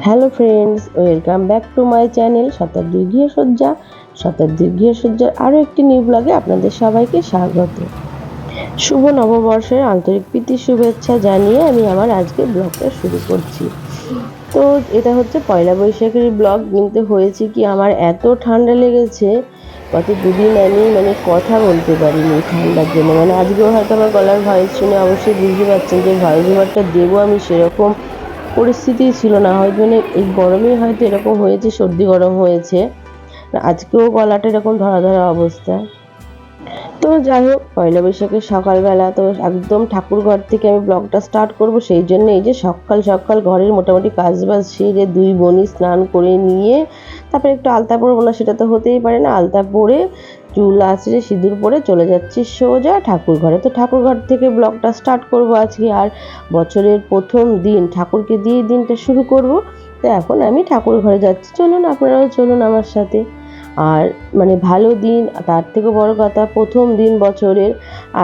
Hello friends, welcome back to my channel শতাব্দীর গৃহসজ্জা। শতাব্দীর গৃহসজ্জার আরও একটি নিউ ব্লগে আপনাদের সবাইকে স্বাগত। শুভ নববর্ষের আন্তরিক প্রীতি শুভেচ্ছা জানিয়ে আমি আমার আজকে ব্লগটা শুরু করছি। তো এটা হচ্ছে পয়লা বৈশাখের ব্লগ, কিন্তু হয়েছে কি আমার এত ঠান্ডা লেগেছে গত দুদিন আমি কথা বলতে পারিনি ঠান্ডার জন্য। আজকেও হয়তো আমার গলার ভয়েস শুনে অবশ্যই বুঝতে পারছেন যে ভয়েস ওভারটা দেবো আমি সেরকম পরিস্থিতি ছিল না। হয়তো এই গরমেই হয়তো এরকম হয়েছে, সর্দি গরম হয়েছে। আজকেও গলাটা এরকম ধরা ধরা অবস্থা। তো যাই হোক, পয়লা বৈশাখের সকালবেলা তো একদম ঠাকুর ঘর থেকে আমি ব্লগটা স্টার্ট করব। সেই জন্য এই যে সকাল সকাল ঘরের মোটামুটি কাজবাজ সেরে দুই বোনই স্নান করে নিয়ে তারপরে একটু আলতা পরবো না সেটা তো হতেই পারে না, আলতা পরে চুল আঁচড়ে সিঁদুর পরে চলে যাচ্ছি সোজা ঠাকুর ঘরে। তো ঠাকুর ঘর থেকে ব্লগটা স্টার্ট করব আজকে। আর বছরের প্রথম দিন ঠাকুরকে দিয়ে দিনটা শুরু করব। তো এখন আমি ঠাকুর ঘরে যাচ্ছি, চলুন আপনারাও চলুন আমার সাথে। আর ভালো দিন, তার থেকে বড় কথা প্রথম দিন বছরের।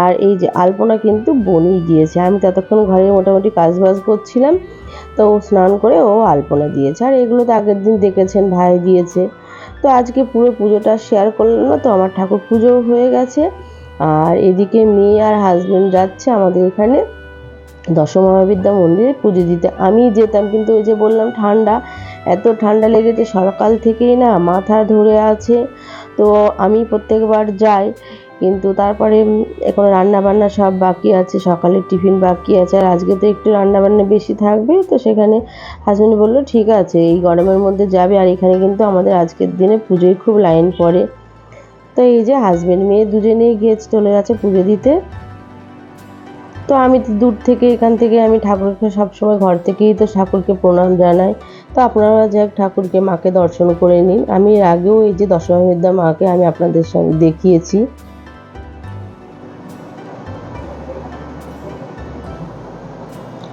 আর এই যে আলপনা কিন্তু বোনই দিয়েছে, আমি ততক্ষণ ঘরে মোটামুটি কাজবাজ করছিলাম। তো ও স্নান করে ও আলপনা দিয়েছে, আর এগুলো তো আগের দিন দেখেছেন ভাই দিয়েছে। তো আজকে পুরো পুজোটা শেয়ার করলাম না, তো আমার ঠাকুর পুজোও হয়ে গেছে। আর এদিকে মেয়ে আর হাজবেন্ড যাচ্ছে আমাদের এখানে দশমহাবিদ্যা মন্দিরে পুজো দিতে। আমি যেতাম, কিন্তু ওই যে বললাম ঠান্ডা, এত ঠান্ডা লেগেছে সকাল থেকেই না মাথা ধরে আছে। তো আমি প্রত্যেকবার যাই, কিন্তু তারপরে এখন রান্নাবান্না সব বাকি আছে, সকালের টিফিন বাকি আছে, আর আজকে তো একটু রান্নাবান্না বেশি থাকবে। তো সেখানে হাজব্যান্ড বললো ঠিক আছে এই গরমের মধ্যে যাবে। আর এখানে কিন্তু আমাদের আজকের দিনে পুজোয় খুব লাইন পড়ে। তো এই যে হাজব্যান্ড মেয়ে দুজনেই গিয়ে চলে গেছে পুজো দিতে। তো আমি তো দূর থেকে এখান থেকে আমি ঠাকুরকে সবসময় ঘর থেকেই তো ঠাকুরকে প্রণাম জানাই। তো আপনারা যাক ঠাকুরকে মাকে দর্শন করে নিন। আমি এর আগেও এই যে দশমহাবিদ্যা মাকে আমি আপনাদের সঙ্গে দেখিয়েছি।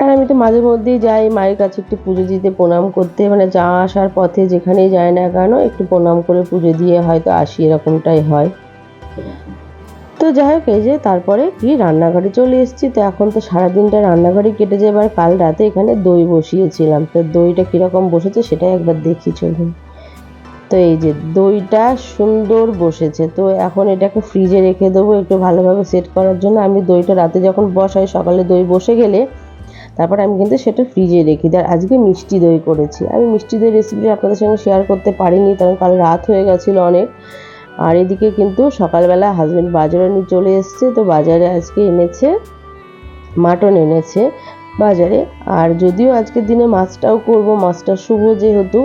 আর আমি তো মাঝে মধ্যেই যাই মায়ের কাছে একটু পুজো দিতে, প্রণাম করতে, যাওয়া আসার পথে যেখানেই যায় না কেন একটু প্রণাম করে পুজো দিয়ে হয়তো আসি, এরকমটাই হয়। তো যাই হোক, এই যে তারপরে কি রান্নাঘরে চলে এসেছি। তো এখন তো সারাদিনটা রান্নাঘরে কেটে যায়। এবার কাল রাতে এখানে দই বসিয়েছিলাম, তো দইটা কীরকম বসেছে সেটাই একবার দেখি চলুন। তো এই যে দইটা সুন্দর বসেছে। তো এখন এটাকে ফ্রিজে রেখে দেবো একটু ভালোভাবে সেট করার জন্য। আমি দইটা রাতে যখন বসাই সকালে দই বসে গেলে তারপর আমি কিন্তু সেটা ফ্রিজে রেখে দিই। আর আজকে মিষ্টি দই করেছি। আমি মিষ্টি দই রেসিপি আপনাদের সঙ্গে শেয়ার করতে পারিনি, কারণ কাল রাত হয়ে গেছিলো অনেক। আর এদিকে কিন্তু সকালবেলা হাজব্যান্ড বাজারে নিয়ে চলে এসছে। তো বাজারে আজকে এনেছে মাটন এনেছে বাজারে। আর যদিও আজকের দিনে মাছটাও করব, মাছটা শুভ যেহেতু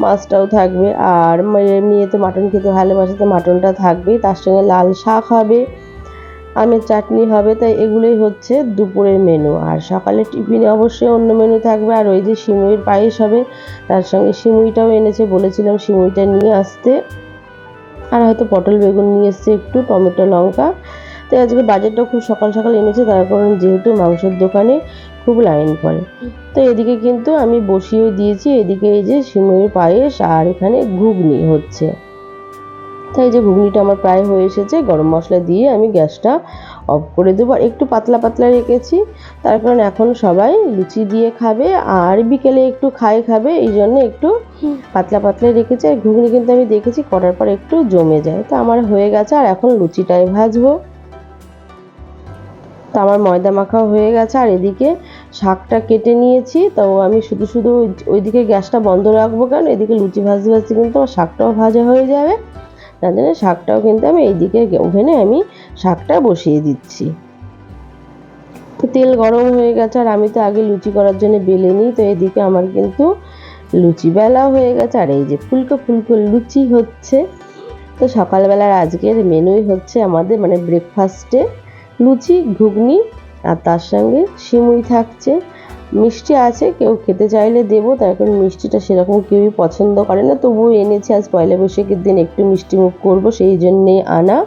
মাছটাও থাকবে। আর মেয়ে তো মাটন খেতে ভালোবাসে, তো মাটনটা থাকবেই, তার সঙ্গে লাল শাক হবে, আমের চাটনি হবে। তাই এগুলোই হচ্ছে দুপুরের মেনু। আর সকালে টিফিনে অবশ্যই অন্য মেনু থাকবে। আর ওই যে সিমুইয়ের পায়েস হবে, তার সঙ্গে সিমুইটাও এনেছে, বলেছিলাম সিমুইটা নিয়ে আসতে। আর হয়তো পটল বেগুন নিয়ে এসছে, একটু টমেটো লঙ্কা। তো আজকে বাজারটা খুব সকাল সকাল এনেছে, তার কারণ যেহেতু মাংসের দোকানে খুব লাইন পড়ে। তো এদিকে কিন্তু আমি বসিয়েও দিয়েছি, এদিকে এই যে সিমুইয়ের পায়েস আর এখানে ঘুগনি হচ্ছে। তাই যে ঘুগনিটা আমার প্রায় হয়ে এসেছে, গরম মশলা দিয়ে আমি গ্যাসটা অফ করে দেবো। আর একটু পাতলা পাতলা রেখেছি, তার কারণ এখন সবাই লুচি দিয়ে খাবে আর বিকেলে একটু খাবে, এই জন্য একটু পাতলা পাতলা রেখেছি। আর ঘুগনি কিন্তু আমি দেখেছি করার পর একটু জমে যায়। তো আমার হয়ে গেছে, আর এখন লুচিটাই ভাজবো। তো আমার ময়দা মাখাও হয়ে গেছে। আর এদিকে শাকটা কেটে নিয়েছি। তো আমি শুধু শুধু ওইদিকে গ্যাসটা বন্ধ রাখবো, কারণ এদিকে লুচি ভাজতে ভাজতে কিন্তু আমার শাকটাও ভাজা হয়ে যাবে। তার জন্য শাকটাও কিন্তু আমি এইদিকে ওভেনে আমি শাকটা বসিয়ে দিচ্ছি। তো তেল গরম হয়ে গেছে, আর আমি তো আগে লুচি করার জন্য বেলে নিই। তো এদিকে আমার কিন্তু লুচি বেলা হয়ে গেছে, আর এই যে ফুলকো ফুলকো লুচি হচ্ছে। তো সকালবেলার আজকের মেনুই হচ্ছে আমাদের ব্রেকফাস্টে লুচি ঘুগনি, আর তার সঙ্গে সিমুই থাকছে, মিষ্টি আছে, কেউ খেতে চাইলে দেবো। তার কারণ মিষ্টিটা সেরকম কেউই পছন্দ করে না, তবুও এনেছি আজ পয়লা বৈশাখের দিন একটু মিষ্টি মুখ করবো, সেই জন্যেই আনা।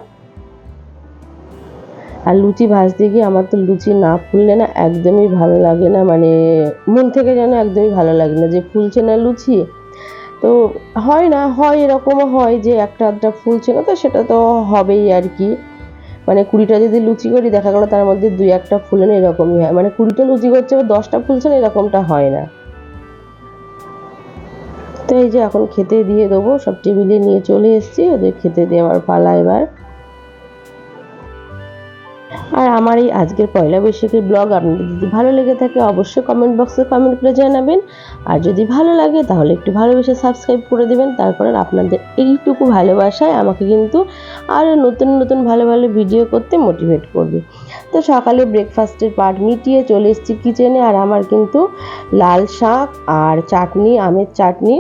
আর লুচি ভাজতে গিয়ে আমার তো লুচি না ফুললে না একদমই ভালো লাগে না, মন থেকে যেন একদমই ভালো লাগে না যে ফুলছে না লুচি। তো হয় না, হয় এরকমও হয় যে একটা আধটা ফুলছে না, তো সেটা তো হবেই আর কি। 20টা যদি লুচি করি দেখা গেলো তার মধ্যে 2-1টা ফুলে না, এরকমই হয়। 20টা লুচি করছে বা 10টা ফুলছে না, এরকমটা হয় না। তো এই যে এখন খেতে দিয়ে দেবো, সব টেবিলে নিয়ে চলে এসেছি, ওদের খেতে দেওয়ার পালা এবার। আর আমার এই আজকের পয়লা বৈশাখের ব্লগ আপনাদের যদি ভালো লেগে থাকে অবশ্যই কমেন্ট বক্সে কমেন্ট করে জানাবেন। আর যদি ভালো লাগে তাহলে একটু ভালোবেসে সাবস্ক্রাইব করে দেবেন। তারপরে আপনাদের এইটুকু ভালোবাসায় আমাকে কিন্তু আরও নতুন নতুন ভালো ভালো ভিডিও করতে মোটিভেট করবে। তো সকালে ব্রেকফাস্টের পার্ট মিটিয়ে চলে এসেছি কিচেনে। আর আমার কিন্তু লাল শাক আর চাটনি, আমের চাটনি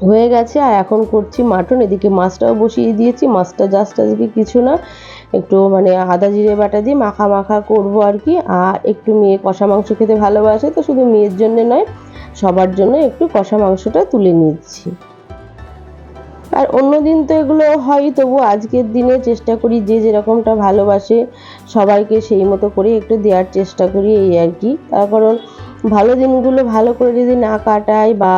হয়ে গেছে। আর এখন করছি মাটন, এদিকে মাছটাও বসিয়ে দিয়েছি। মাছটা জাস্ট আজকে কিছু না, একটু মানে আদা জিরে বাটা দিয়ে মাখা মাখা করবো আর কি। আর একটু মেয়ে কষা মাংস খেতে ভালোবাসে, তো শুধু মেয়ের জন্য নয় সবার জন্য একটু কষা মাংসটা তুলে নিচ্ছি। আর অন্য দিন তো এগুলো হয়, তবু আজকের দিনে চেষ্টা করি যে যেরকমটা ভালোবাসে সবাইকে সেই মতো করে একটু দেওয়ার চেষ্টা করি, এই আর কি। তার কারণ ভালো দিনগুলো ভালো করে যদি না কাটাই বা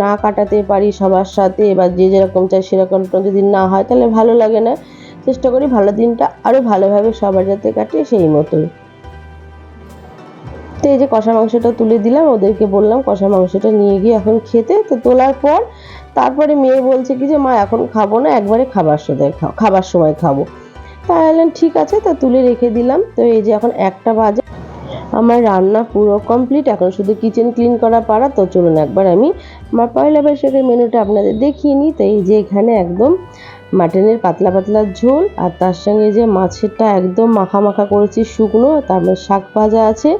না কাটাতে পারি সবার সাথে, বা যে যেরকম চাই সেরকমটা যদি না হয় তাহলে ভালো লাগে না। চেষ্টা করি ভালো দিনটা আরও ভালোভাবে সবার যাতে কাটে সেই মতোই। তো এই যে কষা মাংসটা তুলে দিলাম, ওদেরকে বললাম কষা মাংসটা নিয়ে গিয়ে এখন খেতে। তো তোলার পর তারপরে মেয়ে বলছে কি যে মা এখন খাবো না, একবারে খাবার সময় খাবো। তাহলে ঠিক আছে, তা তুলে রেখে দিলাম। তো এই যে এখন 1টা বাজে, আমার রান্না পুরো কমপ্লিট, এখন শুধু কিচেন ক্লিন করা পারা। তো চলুন একবার আমি আমার পয়লা বৈশাখের মেনুটা আপনাদের দেখিয়ে নিই। তো এই যে এখানে একদম মাটনের পাতলা পাতলা ঝোল, আর তার সঙ্গে যে মাছেরটা একদম মাখা মাখা করেছি শুকনো, তারপরে শাক ভাজা আছে,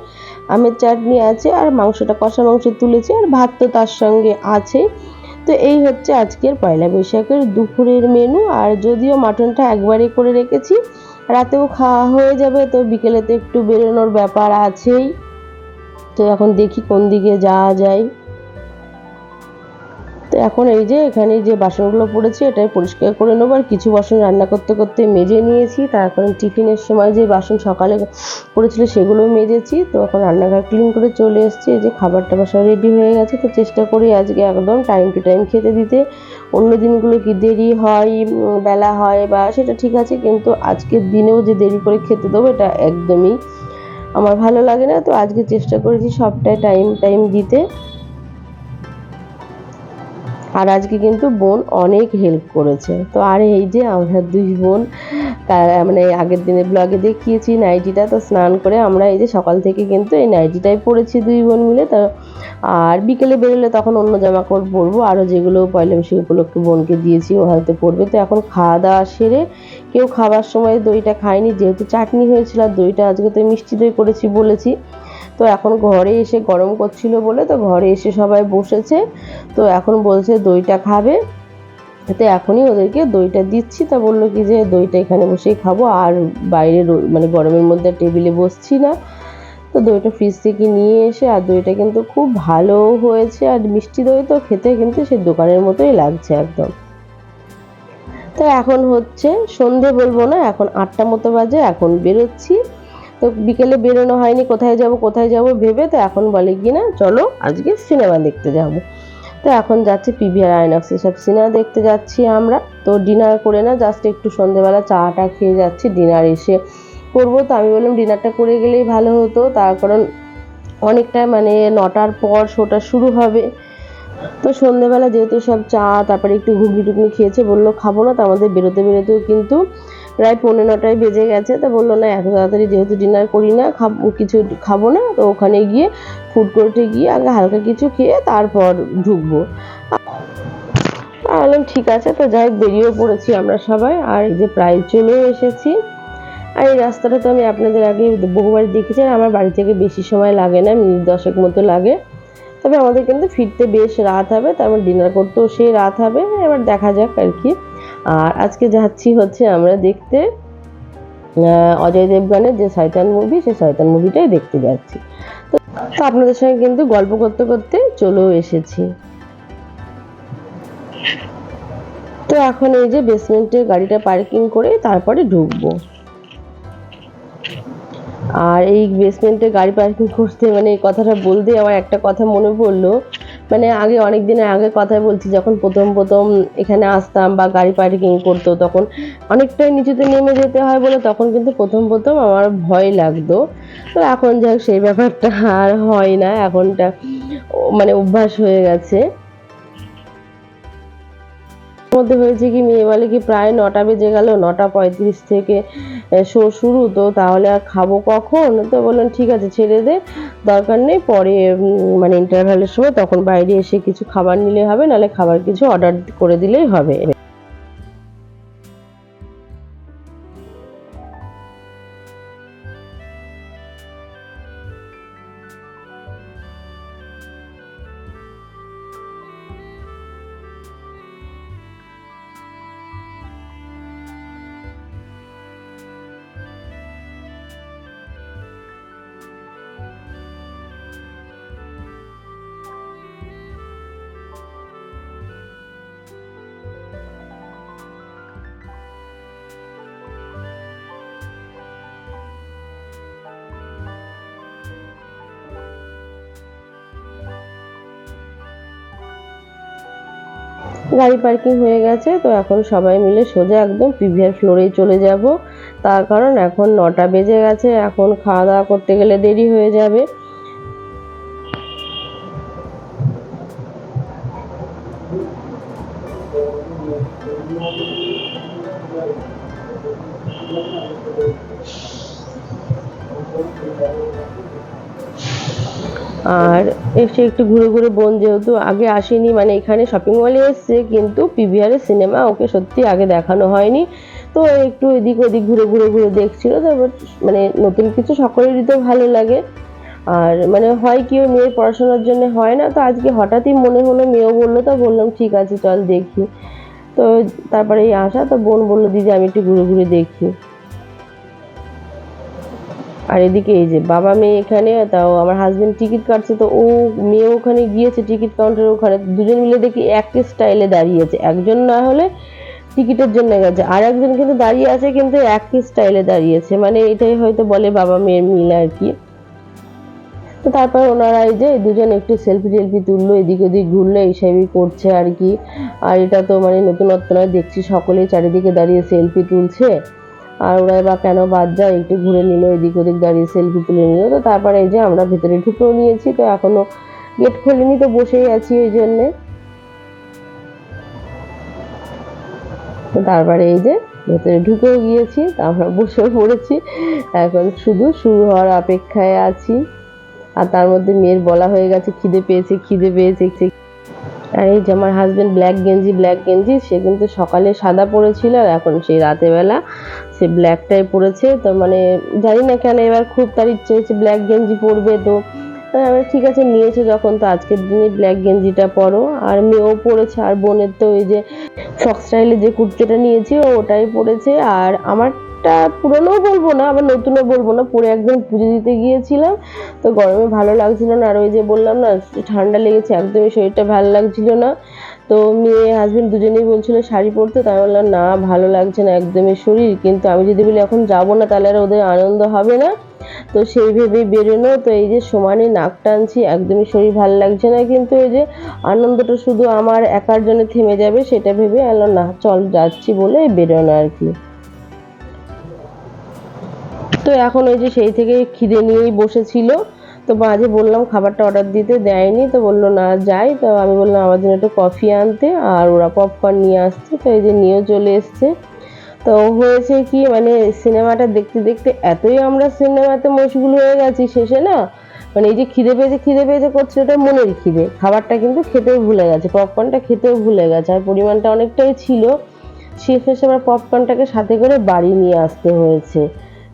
আমের চাটনি আছে, আর মাংসটা কষা মাংস তুলেছি, আর ভাত তো তার সঙ্গে আছে। তো এই হচ্ছে আজকের পয়লা বৈশাখের দুপুরের মেনু। আর যদিও মাটনটা একবারে করে রেখেছি, রাতেও খাওয়া হয়ে যাবে, তো বিকেলে তো একটু বেরোনোর ব্যাপার আছেই। তো এখন দেখি কোন দিকে যাওয়া যায়। তো এখন এই যে এখানে যে বাসনগুলো পড়েছে এটাই পরিষ্কার করে নেবো। আর কিছু বাসন রান্না করতে করতে মেজে নিয়েছি, তারপরে টিফিনের সময় যে বাসন সকালে পড়েছিল সেগুলো মেজেছি। তো এখন রান্নাঘর ক্লিন করে চলে এসেছি। এই যে খাবার টাবার সব রেডি হয়ে গেছে। তো চেষ্টা করি আজকে একদম টাইম টু টাইম খেতে দিতে। অন্য দিনগুলো কি দেরি হয়, বেলা হয় বা সেটা ঠিক আছে, কিন্তু আজকের দিনেও যে দেরি করে খেতে দেবো এটা একদমই আমার ভালো লাগে না। তো আজকে চেষ্টা করেছি সবটাই টাইম টাইম দিতে। আর আজকে কিন্তু বোন অনেক হেল্প করেছে। তো আর এই যে আমরা 2 বোন, মানে আগের দিনের ব্লগে দেখিয়েছি নাইটিটা, তো স্নান করে আমরা এই যে সকাল থেকে কিন্তু এই নাইটিটাই পরেছি 2 বোন মিলে। তো আর বিকেলে বেরোলে তখন অন্য জামা কাপড় পরবো, আরও যেগুলো পয়লা বৈশাখ উপলক্ষে বোনকে দিয়েছি ও হয়তো পরবে। তো এখন খাওয়া দাওয়া সেরে, কেউ খাবার সময় দইটা খায়নি, যেহেতু চাটনি হয়েছিল, আর দইটা আজকে তো মিষ্টি দই করেছি বলেছি। তো এখন ঘরে এসে গরম করছিল বলে তো ঘরে এসে সবাই বসেছে। তো এখন বলছে দইটা খাবে, তো এখনই ওদেরকে দইটা দিচ্ছি। তা বললো কি যে দইটা এখানে বসেই খাবো, আর বাইরে মানে গরমের মধ্যে টেবিলে বসছি না। তো দইটা ফ্রিজ থেকে নিয়ে এসে, আর দইটা কিন্তু খুব ভালো হয়েছে, আর মিষ্টি দই তো খেতে কিন্তু সে দোকানের মতোই লাগছে একদম। তো এখন হচ্ছে সন্ধে বলবো না, এখন 8টা মতো বাজে, এখন বেরোচ্ছি। তো বিকেলে বেরোনো হয়নি, কোথায় যাব ভেবে। তো এখন বলে কি না চলো আজকে সিনেমা দেখতে যাব। তো এখন যাচ্ছি পিভিআর আইনক্সে, সব সিনেমা দেখতে যাচ্ছি আমরা। তো ডিনার করে না, জাস্ট একটু সন্ধেবেলা চাটা খেয়ে যাচ্ছি, ডিনার এসে করবো। তো আমি বললাম ডিনারটা করে গেলেই ভালো হতো, তার কারণ অনেকটা মানে 9টার পর শোটা শুরু হবে। তো সন্ধেবেলা যেহেতু সব চা তারপরে একটু ঘুগনি টুগনি খেয়েছে, বললো খাবো না। তো আমাদের বেরোতে বেরোতেও কিন্তু প্রায় 9:45 বেজে গেছে। তো বললো না এত তাড়াতাড়ি যেহেতু ডিনার করি না, কিছু খাবো না, তো ওখানে গিয়ে ফুড কোর্টে গিয়ে আগে হালকা কিছু খেয়ে তারপর ঢুকবো। বললাম ঠিক আছে। তো যাই বেরিয়েও পড়েছি আমরা সবাই, আর এই যে প্রায় চলেও এসেছি। আর এই রাস্তাটা তো আমি আপনাদের আগে বহুবার দেখেছি, আর আমার বাড়ি থেকে বেশি সময় লাগে না, মিনিট 10 মতো লাগে। তবে আমাদের কিন্তু ফিরতে বেশ রাত হবে, তারপর ডিনার করতেও সেই রাত হবে, এবার দেখা যাক আর কি। আর আজকে যাচ্ছি হচ্ছে আমরা দেখতে অজয় দেবগনের যে শয়তান মুভি, সেই শয়তান মুভিটাই দেখতে যাচ্ছি। তো আপনাদের সঙ্গে কিন্তু গল্প করতে করতে চলেও এসেছি। তো এখন এই যে বেসমেন্টে গাড়িটা পার্কিং করে তারপরে ঢুকবো। আর এই বেসমেন্টে গাড়ি পার্কিং করতে মানে এই কথাটা বলতে আমার একটা কথা মনে পড়লো। মানে আগে অনেক দিনের আগে কথা বলছি, যখন প্রথম এখানে আসতাম বা গাড়ি পার্কিং করতো, তখন অনেকটাই নিচুতে নেমে যেতে হয় বলে তখন কিন্তু প্রথম আমার ভয় লাগতো। তো এখন যাক সেই ব্যাপারটা আর হয় না, এখনটা মানে অভ্যাস হয়ে গেছে। মধ্যে হয়েছে কি, মেয়ে বলে কি প্রায় 9টা বেজে গেল, 9টা 35 থেকে শো শুরু, তো তাহলে আর খাবো কখন? তো বললাম ঠিক আছে ছেড়ে দে, দরকার নেই, পরে মানে ইন্টারভ্যালের সময় তখন বাইরে এসে কিছু খাবার নিলে হবে, নাহলে খাবার কিছু অর্ডার করে দিলেই হবে। গাড়ি পার্কিং হয়ে গেছে, তো এখন সবাই মিলে সোজা একদম পিভিআর ফ্লোরেই চলে যাব। তার কারণ এখন 9টা বেজে গেছে, এখন খাওয়া দাওয়া করতে গেলে দেরি হয়ে যাবে। আর এসে একটু ঘুরে ঘুরে, বোন যেহেতু আগে আসেনি, মানে এখানে শপিং মলে এসছে কিন্তু পিভিআরের সিনেমা ওকে সত্যি আগে দেখানো হয়নি, তো একটু এদিক ওদিক ঘুরে ঘুরে ঘুরে দেখছিল। তারপর মানে নতুন কিছু সকলেরই তো ভালো লাগে। আর মানে হয় কি, ওই মেয়ের পড়াশোনার জন্য হয় না, তো আজকে হঠাৎই মনে হলো, মেয়েও বললো, তো বললাম ঠিক আছে চল দেখি। তো তারপরে এই আসা, তো বোন বললো দিদি আমি একটু ঘুরে ঘুরে দেখি। আর এদিকে এই যে বাবা মেয়ে এখানে, তাও আমার হাজবেন্ড টিকিট কাটছে, তো ও মেয়ে ওখানে গিয়েছে টিকিট কাউন্টারের ওখানে, দুজন মিলে দেখি একই স্টাইলে দাঁড়িয়েছে, একজন না হলে টিকিটের জন্য গেছে, আর একজন কিন্তু দাঁড়িয়ে আছে কিন্তু একই স্টাইলে দাঁড়িয়েছে, মানে এটাই হয়তো বলে বাবা মেয়ের মিল আর কি। তো তারপর ওনারা এই যে দুজন একটু সেলফি টেলফি তুললো, এদিক ওদিক ঘুরলো, এইসবই করছে আর কি। আর এটা তো মানে নতুনত্ব নয়, দেখছি সকলেই চারিদিকে দাঁড়িয়ে সেলফি তুলছে, আর ওরা বা কেন বাদ যায়, একটু ঘুরে নিল, এদিক ওদিক দাঁড়িয়ে সেলফি তুলে নিল। তো তারপরে এই যে আমরা ভেতরে ঢুকেও নিয়েছি, তো এখনো গেট খোলেনি, তো বসেই আছি ওই জন্যে। তো তারপরে এই যে ভেতরে ঢুকেও গিয়েছি, তো আমরা বসেও পড়েছি, এখন শুধু শুরু হওয়ার অপেক্ষায় আছি। আর তার মধ্যে মেয়ের বলা হয়ে গেছে খিদে পেয়েছে খিদে পেয়েছে। আর এই যে আমার হাজবেন্ড ব্ল্যাক গেঞ্জি, সে কিন্তু সকালে সাদা পরেছিল, আর এখন সেই রাতের বেলা সে ব্ল্যাকটাই পরেছে। তো মানে জানি না কেন এবার খুব তার ইচ্ছে হয়েছে ব্ল্যাক গেঞ্জি পরবে, তো আমি ঠিক আছে নিয়েছে যখন, তো আজকের দিনে ব্ল্যাক গেঞ্জিটা পরো। আর মেয়েও পরেছে, আর বোনের তো ওই যে ফ্রক স্টাইলে যে কুর্তিটা নিয়েছি ওটাই পরেছে। আর আমারটা পুরনোও বলবো না, আবার নতুনও বলবো না, পরে একদম পুজো দিতে গিয়েছিলাম, তো গরমে ভালো লাগছিল না, আর ওই যে বললাম না ঠান্ডা লেগেছে, একদমই শরীরটা ভালো লাগছিল না। তো মেয়ে হাজবেন্ড দুজনেই বলছিল শাড়ি পরতে, তাই বললাম না ভালো লাগছে না একদমই শরীর, কিন্তু আমি যদি বলি এখন যাবো না তাহলে আর ওদের আনন্দ হবে না, তো সেই ভেবেই বেরোনো। তো এই যে সমানে নাক টানছি, একদমই শরীর ভালো লাগছে না, কিন্তু এই যে আনন্দটা শুধু আমার একার জন্য থেমে যাবে সেটা ভেবে এলো না চল যাচ্ছি বলে বেরোনো আর কি। তো এখন ওই যে সেই থেকে খিদে নিয়েই বসেছিল, তো মাঝে বললাম খাবারটা অর্ডার দিতে, দেয়নি, তো বললো না যাই, তো আমি বললাম আমার জন্য একটু কফি আনতে, আর ওরা পপকর্ন নিয়ে আসছে, তো এই যে নিয়েও চলে এসছে। তো হয়েছে কি, মানে সিনেমাটা দেখতে দেখতে এতই আমরা সিনেমাতে মশগুল হয়ে গেছি, শেষে না মানে এই যে খিদে পেয়েছে করছে, ওটা মনের খিদে, খাবারটা কিন্তু খেতেও ভুলে গেছে, পপকর্নটা খেতেও ভুলে গেছে, আর পরিমাণটা অনেকটাই ছিল, শেষে আবার পপকর্নটাকে সাথে করে বাড়ি নিয়ে আসতে হয়েছে,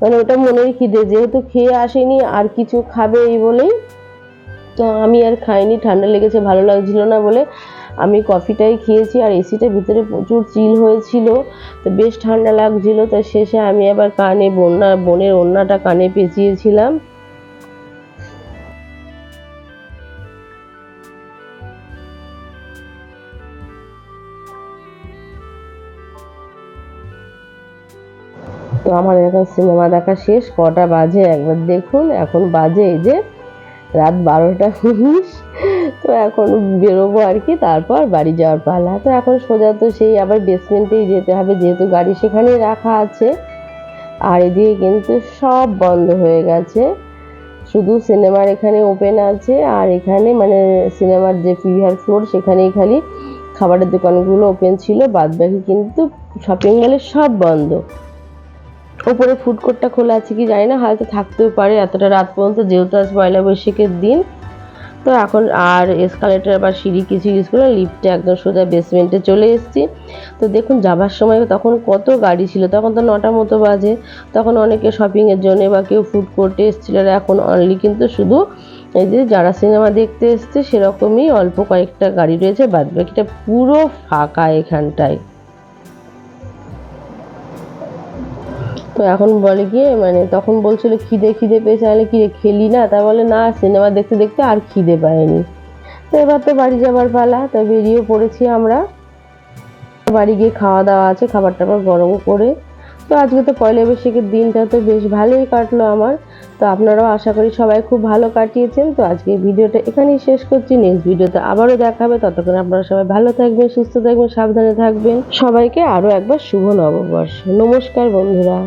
মানে ওটা মনের খিদে, যেহেতু খেয়ে আসেনি আর কিছু খাবে এই বলেই। তো আমি আর খাইনি, ঠান্ডা লেগেছে ভালো লাগছিল না বলে আমি কফিটাই খেয়েছি, আর এসিটা ভিতরে প্রচুর চিল হয়েছিল, তো বেশ ঠান্ডা লাগছিল। তো শেষে আমি আবার কানে বোনের ওড়নাটা কানে পেঁচিয়েছিলাম। তো আমার এখন সিনেমা দেখা শেষ, কটা বাজে একবার দেখুন, এখন বাজে এই যে রাত 12টা 19। তো এখন বেরোবো আর কি, তারপর বাড়ি যাওয়ার পালা। তো এখন সোজা তো সেই আবার বেসমেন্টেই যেতে হবে, যেহেতু গাড়ি সেখানেই রাখা আছে। আর এদিকে কিন্তু সব বন্ধ হয়ে গেছে, শুধু সিনেমার এখানে ওপেন আছে, আর এখানে মানে সিনেমার যে পিভিআর ফ্লোর সেখানেই খালি খাবারের দোকানগুলো ওপেন ছিল, বাদ বাকি কিন্তু শপিং মলে সব বন্ধ। ওপরে ফুড কোর্টটা খোলা আছে কি জানি না, হয়তো থাকতেও পারে এতটা রাত পর্যন্ত, যেহেতু আজ পয়লা বৈশাখের দিন। তো এখন আর এসকালেটার বা সিঁড়ি কিছু ইউজ করে লিফটে একদম সোজা বেসমেন্টে চলে এসেছি। তো দেখুন যাবার সময় তখন কত গাড়ি ছিল, তখন তো 9টার মতো বাজে। তখন অনেকে শপিংয়ের জন্য বা কেউ ফুড কোর্টে এসেছিল। এখন অনলি কিন্তু শুধু এই যে যারা সিনেমা দেখতে এসছে সেরকমই অল্প কয়েকটা গাড়ি রয়েছে, বাদ বাকিটা পুরো ফাঁকা এখানটায়। তো এখন বলে গিয়ে মানে তখন বলছিল খিদে খিদে পেয়েছে, আমি কি খেলি না, তা বলে না সিনেমা দেখতে দেখতে আর খিদে পায়নি। তো এবার তো বাড়ি যাবার পালা, তো বেরিয়ে পড়েছি আমরা। বাড়ি গিয়ে খাওয়া দাওয়া আছে, খাবার টাবার গরম করে। তো আজকে তো পয়লা বৈশাখের দিনটা তো বেশ ভালোই কাটলো আমার। তো আপনারাও আশা করি সবাই খুব ভালো কাটিয়েছেন। তো আজকে ভিডিওটা এখানেই শেষ করছি, নেক্সট ভিডিওতে আবারও দেখা হবে। ততক্ষণ আপনারা সবাই ভালো থাকবেন, সুস্থ থাকবেন, সাবধানে থাকবেন। সবাইকে আরও একবার শুভ নববর্ষ। নমস্কার বন্ধুরা।